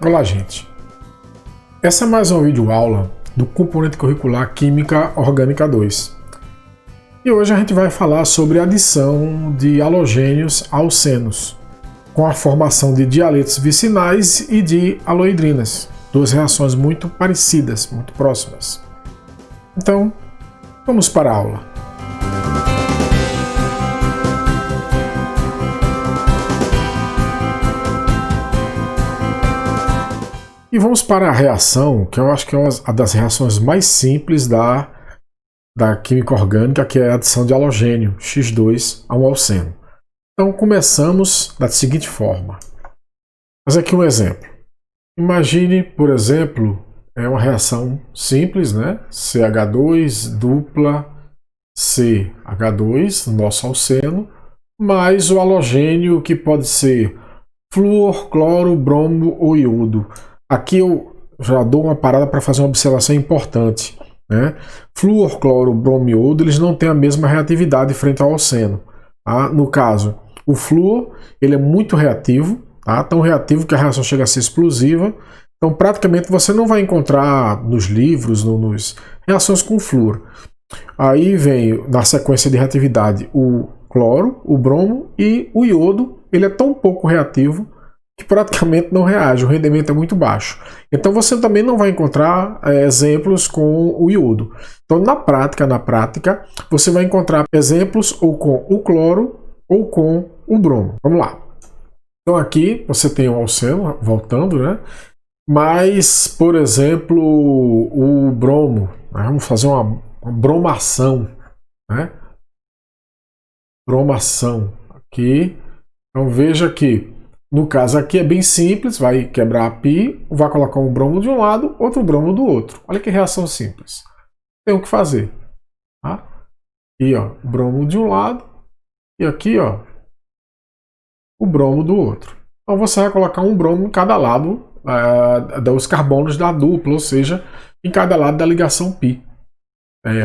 Olá, gente. Essa é mais uma videoaula do componente curricular Química Orgânica 2. E hoje a gente vai falar sobre a adição de halogênios a alcenos, com a formação de dialetos vicinais e de aloidrinas, duas reações muito parecidas, muito próximas. Então, vamos para a aula. E vamos para a reação, que eu acho que é uma das reações mais simples da química orgânica, que é a adição de halogênio, X2, a um alceno. Então começamos da seguinte forma. Mas aqui um exemplo. Imagine, por exemplo, uma reação simples, né? CH2 dupla CH2, no nosso alceno, mais o halogênio que pode ser flúor, cloro, bromo ou iodo. Aqui eu já dou uma parada para fazer uma observação importante, né? Flúor, cloro, bromo e iodo, eles não têm a mesma reatividade frente ao alceno. Tá? No caso, o flúor ele é muito reativo, tá? Tão reativo que a reação chega a ser explosiva. Então, praticamente, você não vai encontrar nos livros, reações com flúor. Aí vem, na sequência de reatividade, o cloro, o bromo e o iodo. Ele é tão pouco reativo que praticamente não reage, o rendimento é muito baixo. Então você também não vai encontrar exemplos com o iodo. Então na prática, você vai encontrar exemplos ou com o cloro ou com o bromo. Vamos lá. Então aqui você tem o alceno, voltando, né? Mas, por exemplo, o bromo, né? Vamos fazer uma bromação, né? Bromação aqui. Então veja que no caso aqui é bem simples, vai quebrar a pi, vai colocar um bromo de um lado, outro bromo do outro. Olha que reação simples. Tem o que fazer. Tá? Aqui, ó, bromo de um lado e aqui, ó, o bromo do outro. Então você vai colocar um bromo em cada lado dos carbonos da dupla, ou seja, em cada lado da ligação pi.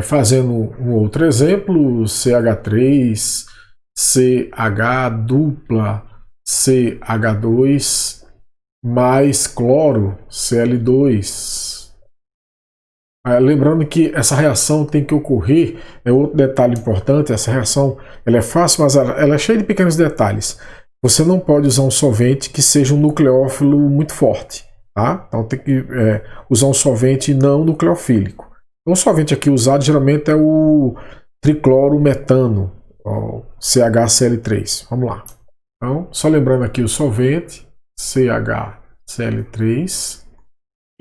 Fazendo um outro exemplo, CH3, CH dupla, CH2 mais cloro, Cl2. Lembrando que essa reação tem que ocorrer, é outro detalhe importante, essa reação ela é fácil, mas ela é cheia de pequenos detalhes. Você não pode usar um solvente que seja um nucleófilo muito forte, tá? Então tem que usar um solvente não nucleofílico. Então, o solvente aqui usado geralmente é o triclorometano, o CHCl3. Vamos lá. Então, só lembrando aqui o solvente, CHCl3.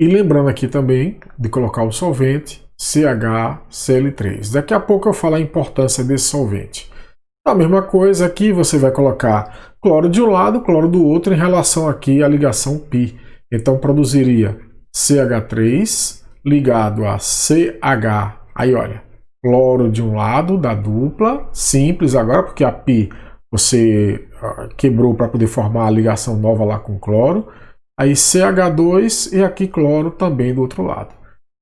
E lembrando aqui também de colocar o solvente, CHCl3. Daqui a pouco eu falo a importância desse solvente. A mesma coisa aqui, você vai colocar cloro de um lado, cloro do outro, em relação aqui à ligação π. Então, produziria CH3 ligado a CH. Aí, olha, cloro de um lado da dupla, simples agora, porque a π você quebrou para poder formar a ligação nova lá com cloro. Aí CH2 e aqui cloro também do outro lado.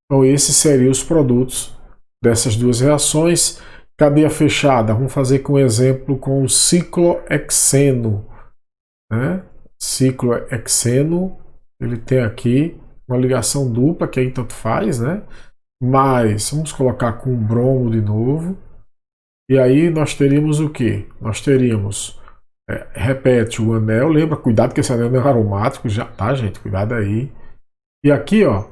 Então esses seriam os produtos dessas duas reações. Cadeia fechada, vamos fazer com exemplo com o ciclohexeno. Né? Ciclohexeno, ele tem aqui uma ligação dupla, que aí tanto faz, né? Mas vamos colocar com o bromo de novo. E aí nós teríamos o que? Nós teríamos, repete o anel, lembra, cuidado que esse anel não é aromático, já tá, gente, cuidado aí. E aqui, ó,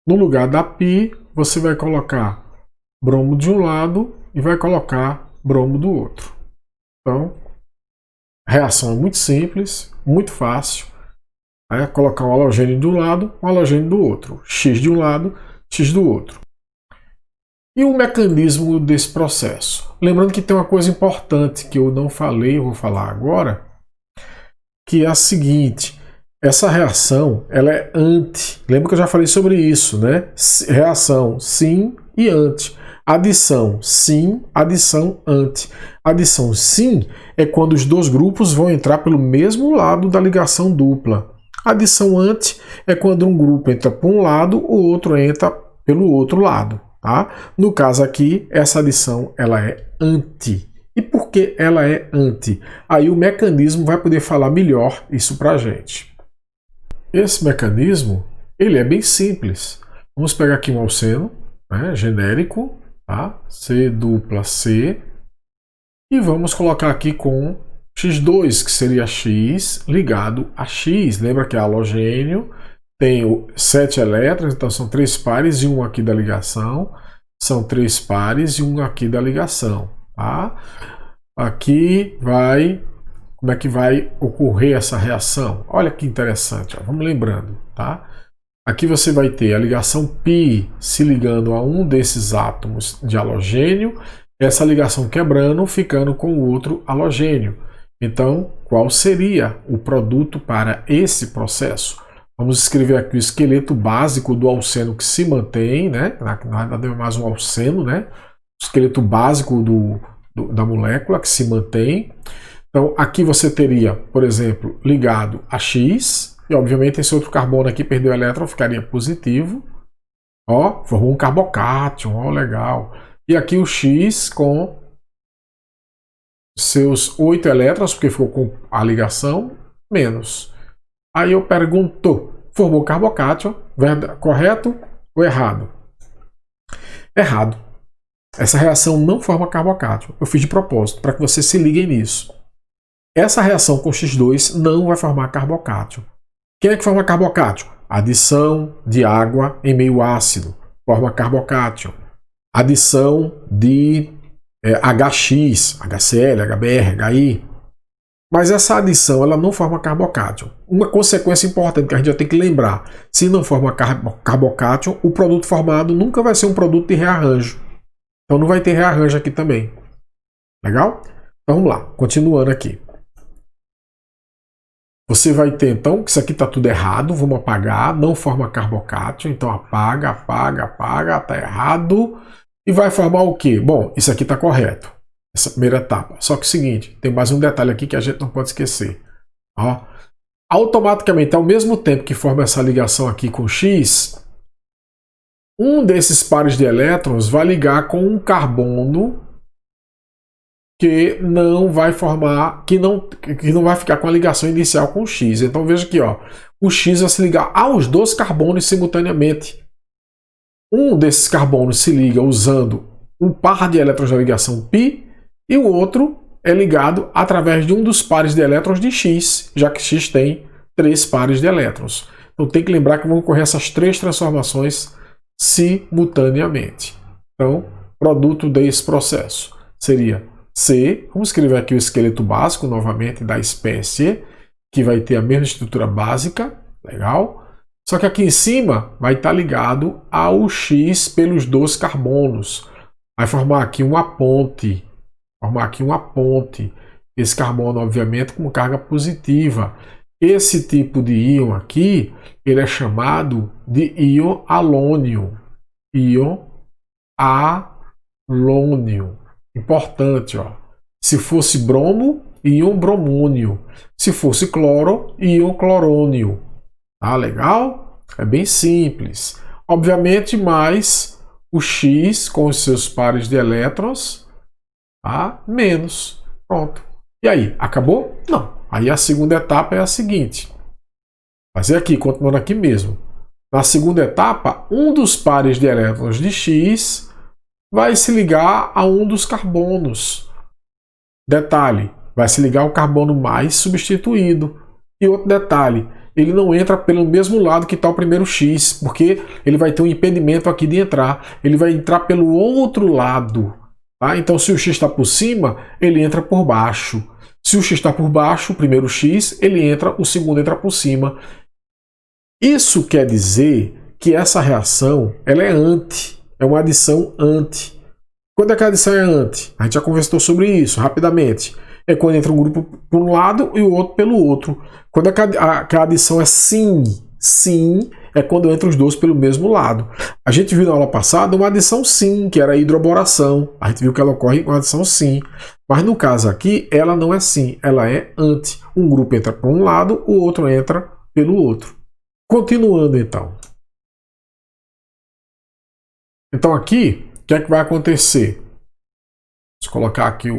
no lugar da π, você vai colocar bromo de um lado e vai colocar bromo do outro. Então, a reação é muito simples, muito fácil. Colocar um halogênio de um lado, um halogênio do outro. X de um lado, X do outro. E o mecanismo desse processo? Lembrando que tem uma coisa importante que eu não falei, eu vou falar agora, que é a seguinte: essa reação ela é anti. Lembra que eu já falei sobre isso, né? Reação sim e anti. Adição sim, adição anti. Adição sim é quando os dois grupos vão entrar pelo mesmo lado da ligação dupla. Adição anti é quando um grupo entra por um lado, o outro entra pelo outro lado. Tá? No caso aqui, essa adição ela é anti. E por que ela é anti? Aí o mecanismo vai poder falar melhor isso para a gente. esse mecanismo ele é bem simples. Vamos pegar aqui um alceno, né, genérico, tá? C dupla C, e vamos colocar aqui com X2, que seria X ligado a X. Lembra que é halogênio, tem 7 elétrons, então são 3 pares e um aqui da ligação. São 3 pares e um aqui da ligação. Tá? Aqui vai... Como é que vai ocorrer essa reação? Olha que interessante, ó. Vamos lembrando, tá? Aqui você vai ter a ligação π se ligando a um desses átomos de halogênio, essa ligação quebrando, ficando com o outro halogênio. Então, qual seria o produto para esse processo? Vamos escrever aqui o esqueleto básico do alceno que se mantém, né? Nada mais um alceno, né? O esqueleto básico da molécula que se mantém. Então, aqui você teria, por exemplo, ligado a X, e obviamente esse outro carbono aqui perdeu o elétron, ficaria positivo. Ó, formou um carbocátion, ó, legal. E aqui o X com seus 8 elétrons, porque ficou com a ligação, menos. Aí eu pergunto, formou carbocátion, correto ou errado? Errado. Essa reação não forma carbocátion. Eu fiz de propósito, para que vocês se liguem nisso. Essa reação com X2 não vai formar carbocátion. Quem é que forma carbocátion? Adição de água em meio ácido forma carbocátion. Adição de HX, HCl, HBr, HI. Mas essa adição ela não forma carbocátion. Uma consequência importante que a gente já tem que lembrar: se não forma carbocátion, o produto formado nunca vai ser um produto de rearranjo. Então não vai ter rearranjo aqui também. Legal? Então vamos lá, continuando aqui. Você vai ter, então, que isso aqui está tudo errado, vamos apagar, não forma carbocátion, então apaga, apaga, apaga, está errado. E vai formar o quê? Bom, isso aqui está correto, essa primeira etapa. Só que é o seguinte, tem mais um detalhe aqui que a gente não pode esquecer. Ó, automaticamente, ao mesmo tempo que forma essa ligação aqui com X, um desses pares de elétrons vai ligar com um carbono que não vai formar, que não vai ficar com a ligação inicial com o X. Então veja aqui, ó, o X vai se ligar aos 2 carbonos simultaneamente. Um desses carbonos se liga usando um par de elétrons da ligação π e o outro é ligado através de um dos pares de elétrons de X, já que X tem 3 pares de elétrons. Então tem que lembrar que vão ocorrer essas 3 transformações simultaneamente. Então, produto desse processo seria C, vamos escrever aqui o esqueleto básico novamente da espécie, que vai ter a mesma estrutura básica, legal? Só que aqui em cima vai estar ligado ao X pelos 2 carbonos. Vai formar aqui uma ponte, esse carbono obviamente com carga positiva. Esse tipo de íon aqui, ele é chamado de íon halônio. Íon halônio. Importante, ó. Se fosse bromo, íon bromônio. Se fosse cloro, íon clorônio. Tá legal? É bem simples. Obviamente, mais o X com os seus pares de elétrons, tá? Menos. Pronto. E aí, acabou? Não. Aí a segunda etapa é a seguinte. Fazer aqui, continuando aqui mesmo. Na segunda etapa, um dos pares de elétrons de X vai se ligar a um dos carbonos. Detalhe, vai se ligar ao carbono mais substituído. E outro detalhe, ele não entra pelo mesmo lado que está o primeiro X, porque ele vai ter um impedimento aqui de entrar. Ele vai entrar pelo outro lado. Tá? Então, se o X está por cima, ele entra por baixo. Se o X está por baixo, o primeiro X, ele entra, o segundo entra por cima. Isso quer dizer que essa reação ela é anti. É uma adição anti. Quando é que a adição é anti? A gente já conversou sobre isso rapidamente. É quando entra um grupo por um lado e o outro pelo outro. Quando é que a adição é sim, sim, é quando entra os 2 pelo mesmo lado. A gente viu na aula passada uma adição sim, que era a hidroboração. A gente viu que ela ocorre com a adição sim. Mas no caso aqui, ela não é sim, ela é anti. Um grupo entra por um lado, o outro entra pelo outro. Continuando então. Então aqui, o que é que vai acontecer? Vou colocar aqui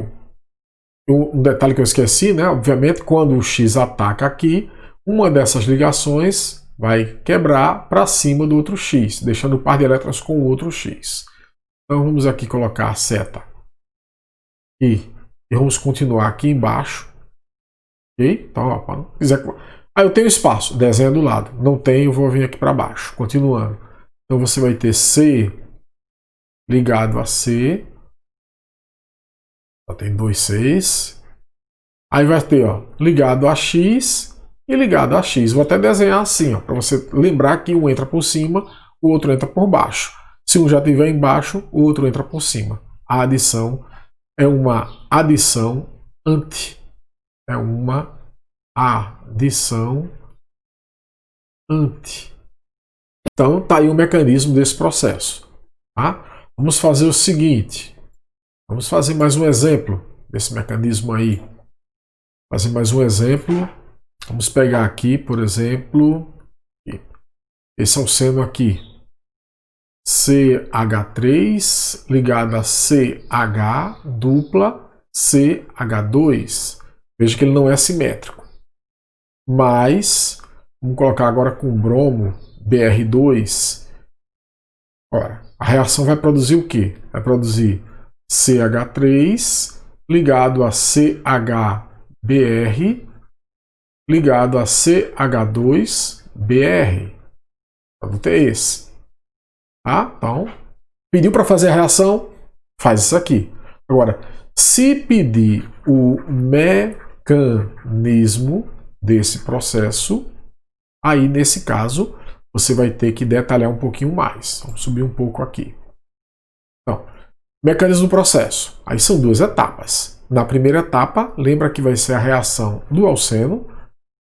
um detalhe que eu esqueci, né? Obviamente, quando o X ataca aqui, uma dessas ligações vai quebrar para cima do outro X, deixando o par de elétrons com o outro X. Então vamos aqui colocar a seta e vamos continuar aqui embaixo. Ok? Então, ó, eu tenho espaço, desenha do lado. Não tenho, vou vir aqui para baixo. Continuando. Então você vai ter C ligado a C. Só tem dois Cs. Aí vai ter, ó, ligado a X e ligado a X. Vou até desenhar assim, para você lembrar que um entra por cima, o outro entra por baixo. Se um já estiver embaixo, o outro entra por cima. A adição é uma adição anti. É uma adição anti. Então, tá aí o mecanismo desse processo. Tá? Vamos fazer o seguinte. Vamos fazer mais um exemplo desse mecanismo aí. Fazer mais um exemplo. Vamos pegar aqui, por exemplo, esse é o seno aqui. CH3 ligado a CH dupla CH2. Veja que ele não é simétrico. Mas, vamos colocar agora com bromo BR2. Ora, a reação vai produzir o quê? Vai produzir CH3 ligado a CHBr ligado a CH2Br. O produto é esse. Tá? Então, pediu para fazer a reação, faz isso aqui. Agora, se pedir o mecanismo desse processo, aí nesse caso você vai ter que detalhar um pouquinho mais. Vamos subir um pouco aqui. Então, mecanismo do processo. Aí são duas etapas. Na primeira etapa, lembra que vai ser a reação do alceno,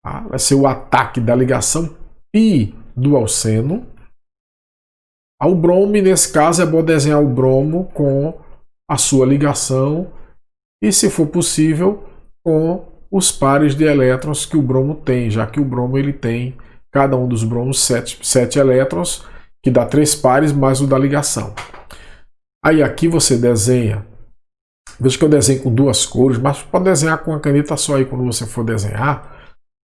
tá? Vai ser o ataque da ligação π do alceno ao bromo, e nesse caso é bom desenhar o bromo com a sua ligação e, se for possível, com os pares de elétrons que o bromo tem, já que o bromo ele tem, cada um dos bromos, 7 elétrons, que dá 3 pares mais o da ligação. Aí aqui você desenha, veja que eu desenho com duas cores, mas pode desenhar com a caneta só aí quando você for desenhar,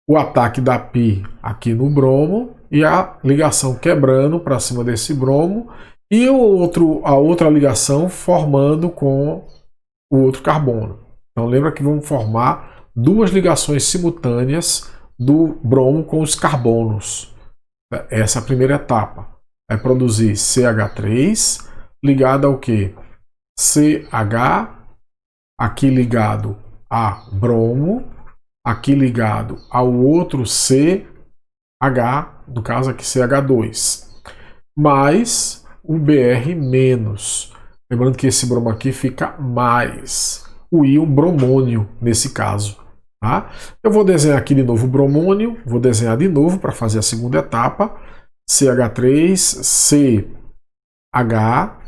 o ataque da π aqui no bromo e a ligação quebrando para cima desse bromo e a outra ligação formando com o outro carbono. Então lembra que vamos formar duas ligações simultâneas do bromo com os carbonos. Essa é a primeira etapa. Vai produzir CH3 ligado ao que? CH, aqui ligado a bromo, aqui ligado ao outro CH, no caso aqui CH2, mais o Br menos. Lembrando que esse bromo aqui fica mais o íon bromônio nesse caso. Tá? Eu vou desenhar aqui de novo o bromônio, vou desenhar de novo para fazer a segunda etapa. CH3, CH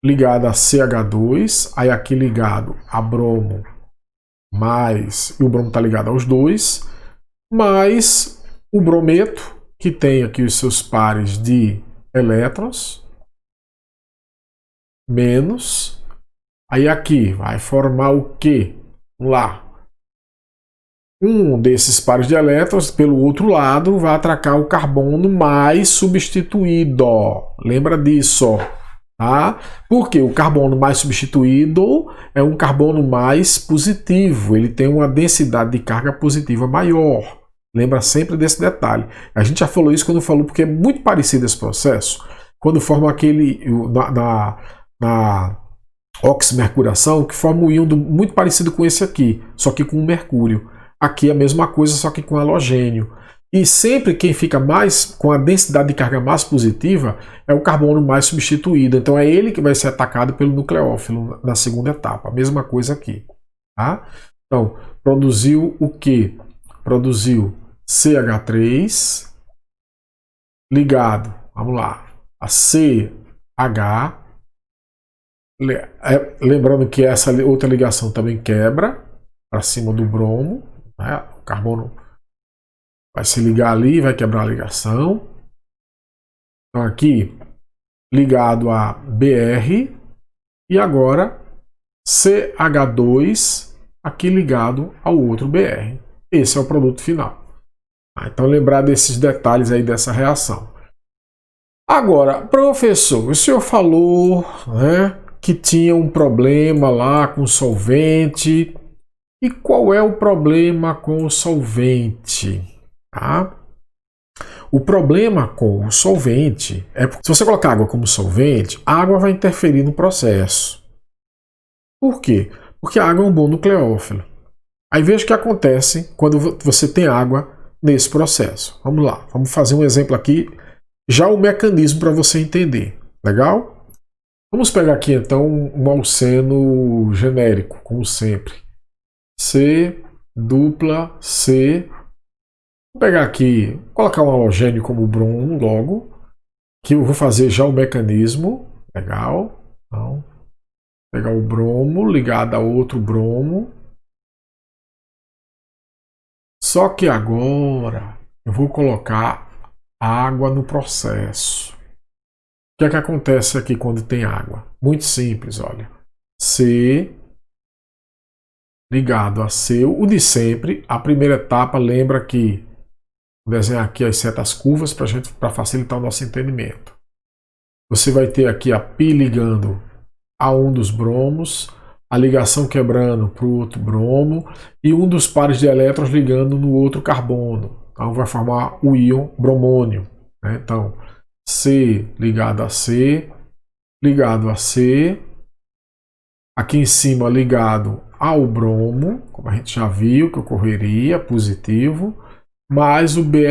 ligado a CH2, aí aqui ligado a bromo mais, e o bromo está ligado aos dois, mais o brometo, que tem aqui os seus pares de elétrons, menos, aí aqui vai formar o quê? Vamos lá. Um desses pares de elétrons, pelo outro lado, vai atracar o carbono mais substituído. Lembra disso, tá? Porque o carbono mais substituído é um carbono mais positivo. Ele tem uma densidade de carga positiva maior. Lembra sempre desse detalhe. A gente já falou isso quando falou, porque é muito parecido esse processo. Quando forma aquele... na oximercuração, que forma um íon muito parecido com esse aqui, só que com o mercúrio. Aqui é a mesma coisa, só que com halogênio. E sempre quem fica mais com a densidade de carga mais positiva é o carbono mais substituído. Então é ele que vai ser atacado pelo nucleófilo na segunda etapa. A mesma coisa aqui. Tá? Então, produziu o que? Produziu CH3 ligado, vamos lá, a CH. Lembrando que essa outra ligação também quebra para cima do bromo, né? O carbono vai se ligar ali, vai quebrar a ligação. Então aqui ligado a Br e agora CH2 aqui ligado ao outro Br. Esse é o produto final. Então lembrar desses detalhes aí dessa reação. Agora, professor, o senhor falou, né, que tinha um problema lá com o solvente. E qual é o problema com o solvente? Tá? O problema com o solvente é porque se você colocar água como solvente, a água vai interferir no processo. Por quê? Porque a água é um bom nucleófilo. Aí veja o que acontece quando você tem água nesse processo. Vamos lá, vamos fazer um exemplo aqui, já o mecanismo para você entender. Legal? Vamos pegar aqui então um alceno genérico, como sempre. C, dupla, C. Vou pegar aqui, colocar um halogênio como bromo logo, que eu vou fazer já o mecanismo. Legal? Então, pegar o bromo ligado a outro bromo. Só que agora eu vou colocar água no processo. O que é que acontece aqui quando tem água? Muito simples, olha. C ligado a C, o de sempre. A primeira etapa, lembra que vou desenhar aqui as setas curvas para facilitar o nosso entendimento. Você vai ter aqui a pi ligando a um dos bromos, a ligação quebrando para o outro bromo e um dos pares de elétrons ligando no outro carbono. Então vai formar o íon bromônio. Né? Então, C ligado a C, ligado a C, aqui em cima ligado ao bromo, como a gente já viu que ocorreria, positivo, mais o Br-.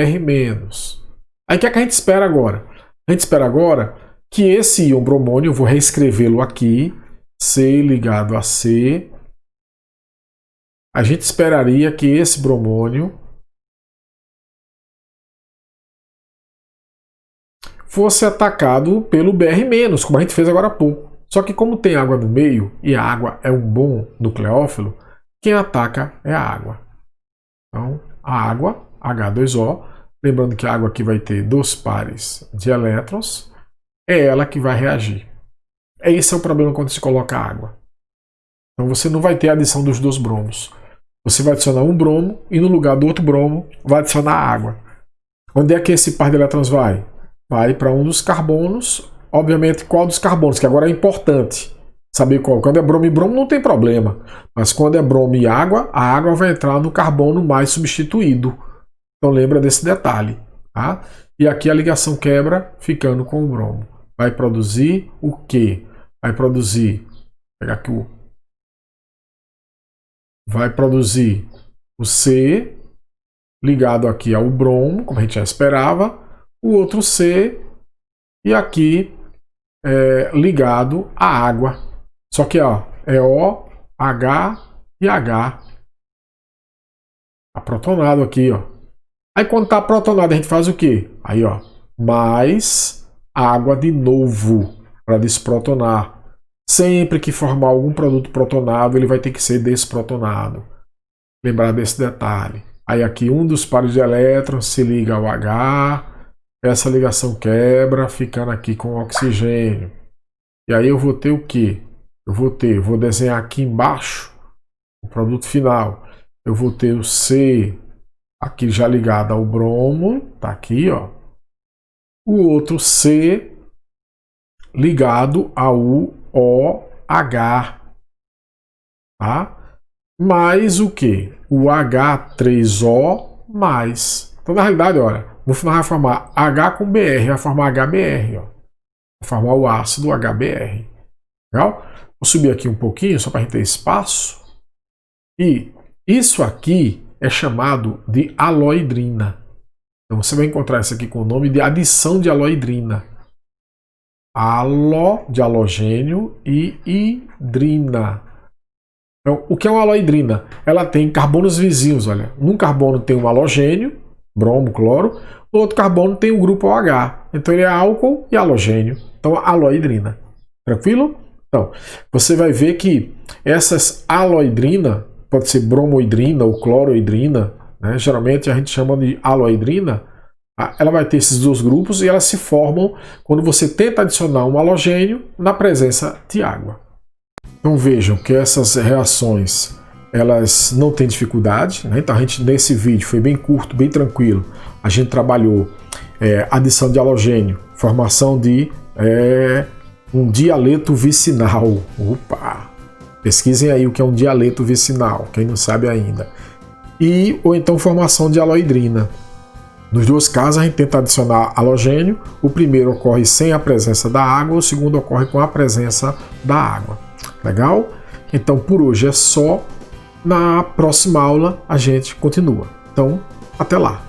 Aí o que é que a gente espera agora? A gente espera agora que esse íon bromônio, eu vou reescrevê-lo aqui, C ligado a C, a gente esperaria que esse bromônio fosse atacado pelo Br-, como a gente fez agora há pouco. Só que como tem água no meio, e a água é um bom nucleófilo, quem ataca é a água. Então, a água, H2O, lembrando que a água aqui vai ter 2 pares de elétrons, é ela que vai reagir. Esse é o problema quando se coloca água. Então você não vai ter a adição dos 2 bromos. Você vai adicionar um bromo e no lugar do outro bromo vai adicionar água. Onde é que esse par de elétrons vai? Vai para um dos carbonos. Obviamente, qual dos carbonos? Que agora é importante saber qual. Quando é bromo e bromo não tem problema. Mas quando é bromo e água, a água vai entrar no carbono mais substituído. Então lembra desse detalhe. Tá? E aqui a ligação quebra ficando com o bromo. Vai produzir o quê? Vai produzir. Vou pegar aqui o. Vai produzir o C ligado aqui ao bromo, como a gente já esperava. O outro C e aqui ligado à água. Só que ó, é O, H e H. Tá protonado aqui, ó. Aí quando tá protonado a gente faz o quê? Aí ó, mais água de novo para desprotonar. Sempre que formar algum produto protonado, ele vai ter que ser desprotonado. Lembrar desse detalhe. Aí aqui um dos pares de elétrons se liga ao H, essa ligação quebra, ficando aqui com oxigênio. E aí eu vou ter o quê? Vou desenhar aqui embaixo o produto final. Eu vou ter o C aqui já ligado ao bromo, tá aqui, ó. O outro C ligado ao OH, tá? Mais o que? O H3O mais. Então, na realidade, olha, no final vai formar H com BR, vai formar HBr, ó. Vai formar o ácido HBr. Legal? Vou subir aqui um pouquinho, só para a gente ter espaço. E isso aqui é chamado de aloidrina. Então, você vai encontrar isso aqui com o nome de adição de aloidrina. Alo, de halogênio, e hidrina. Então, o que é uma aloidrina? Ela tem carbonos vizinhos, olha. Num carbono tem um halogênio, bromo, cloro. No outro carbono tem o grupo OH. Então ele é álcool e halogênio. Então, aloidrina. Tranquilo? Então, você vai ver que essas aloidrina, pode ser bromoidrina ou cloroidrina, né? Geralmente a gente chama de aloidrina. Ela vai ter esses 2 grupos e elas se formam quando você tenta adicionar um halogênio na presença de água. Então vejam que essas reações elas não têm dificuldade, né? Então a gente, nesse vídeo, foi bem curto, bem tranquilo. A gente trabalhou adição de halogênio, formação de um dialeto vicinal. Opa! Pesquisem aí o que é um dialeto vicinal, quem não sabe ainda. Ou então formação de aloidrina. Nos dois casos a gente tenta adicionar halogênio. O primeiro ocorre sem a presença da água, o segundo ocorre com a presença da água. Legal? Então por hoje é só. Na próxima aula a gente continua. Então, até lá!